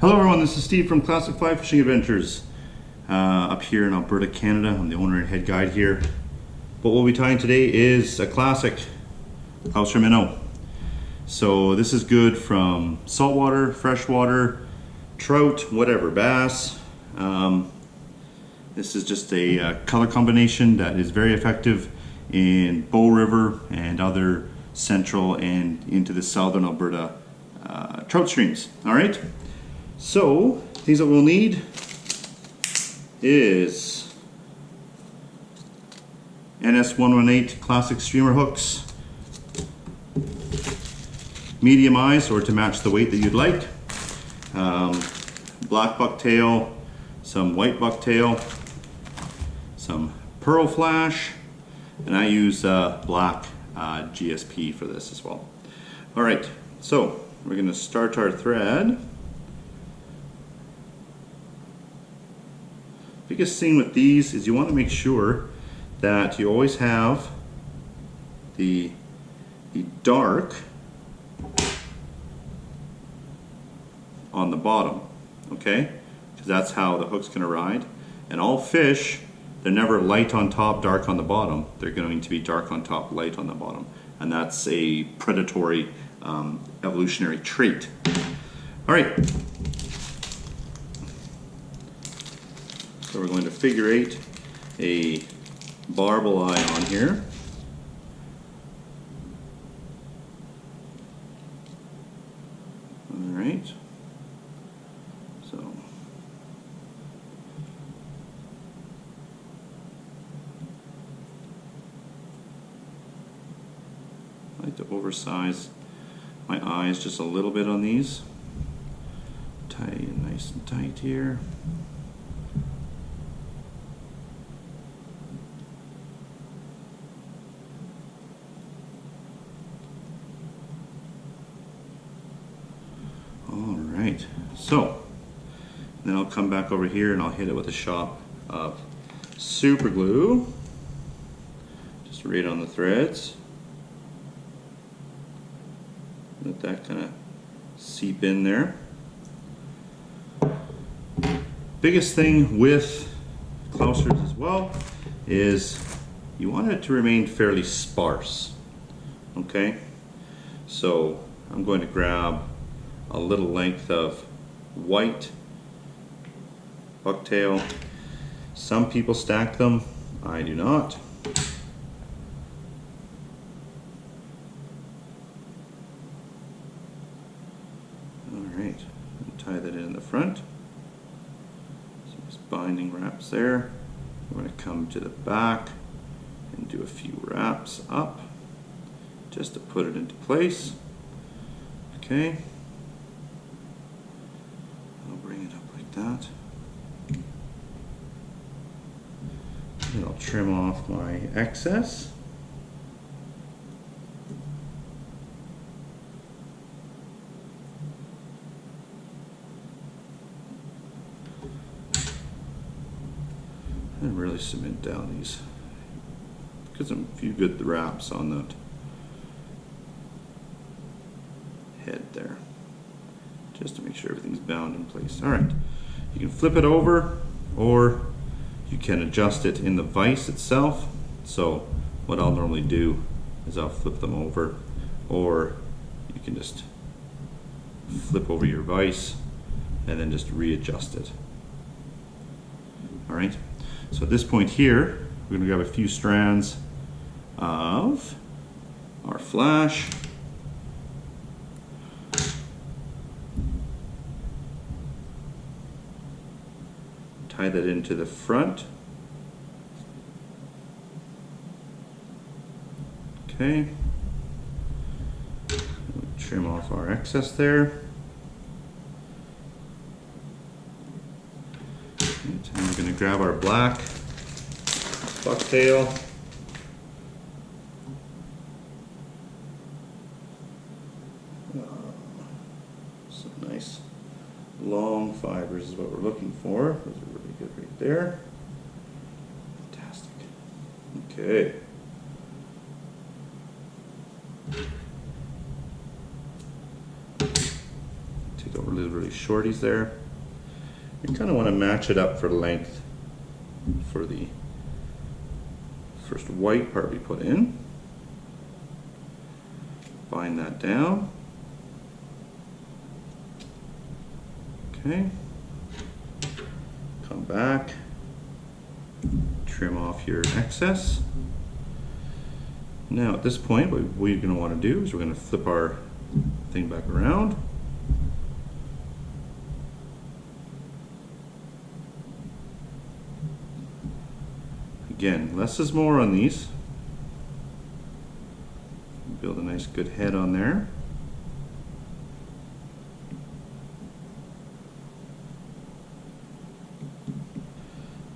Hello everyone, this is Steve from Classic Fly Fishing Adventures up here in Alberta, Canada. I'm the owner and head guide here. What we'll be tying today is a classic Clouser Minnow. So this is good from saltwater, freshwater, trout, whatever, bass. This is just a color combination that is very effective in Bow River and other central and into the southern Alberta trout streams. All right. So, things that we'll need is NS118 classic streamer hooks, medium eyes or to match the weight that you'd like, black bucktail, some white bucktail, some pearl flash, and I use black GSP for this as well. All right, so we're going to start our thread. Biggest thing with these is you want to make sure that you always have the dark on the bottom, okay? Because that's how the hook's going to ride. And all fish, they're never light on top, dark on the bottom. They're going to be dark on top, light on the bottom. And that's a predatory evolutionary trait. All right. So we're going to figure eight a barbel eye on here. All right. So I like to oversize my eyes just a little bit on these. Tie it nice and tight here. Alright, so then I'll come back over here and I'll hit it with a shot of super glue, just right on the threads. Let that kind of seep in there. Biggest thing with Clousers as well is you want it to remain fairly sparse. Okay, so I'm going to grab a little length of white bucktail. Some people stack them, I do not. Alright, tie that in the front. So this binding wraps there. We're going to come to the back and do a few wraps up just to put it into place. Okay. That. And I'll trim off my excess. And really cement down these. Get some few good wraps on that head there, just to make sure everything's bound in place. All right. You can flip it over or you can adjust it in the vise itself. So what I'll normally do is I'll flip them over, or you can just flip over your vise and then just readjust it. All right, so at this point here, we're gonna grab a few strands of our flash. Tie that into the front. Okay. Trim off our excess there. And we're going to grab our black bucktail. Some nice long fibers is what we're looking for. Those are really good right there. Fantastic. Okay. Take out really shorties there. You kind of want to match it up for length for the first white part we put in. Bind that down. Okay. Come back, trim off your excess. Now at this point, what you're going to want to do is we're going to flip our thing back around. Again, less is more on these. Build a nice good head on there.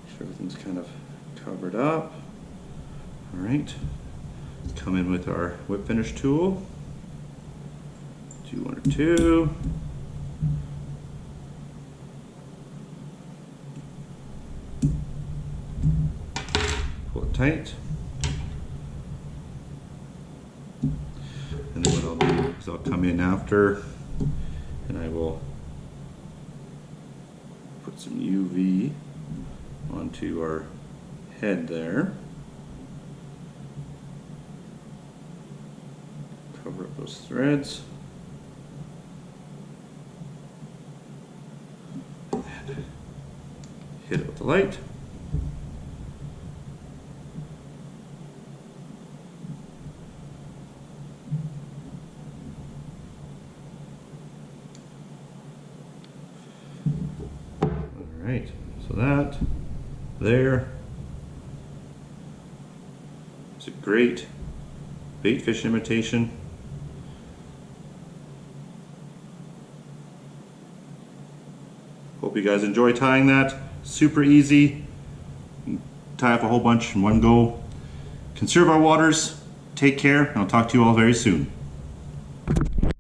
Make sure everything's kind of covered up. All right. Come in with our whip finish tool. Do one or two. Pull it tight. And then what I'll do is I'll come in after and I will put some UV onto our head there. Cover up those threads. And hit it with the light. Alright, so that there is a great bait fish imitation. Hope you guys enjoy tying that. Super easy. Tie up a whole bunch in one go. Conserve our waters. Take care, and I'll talk to you all very soon.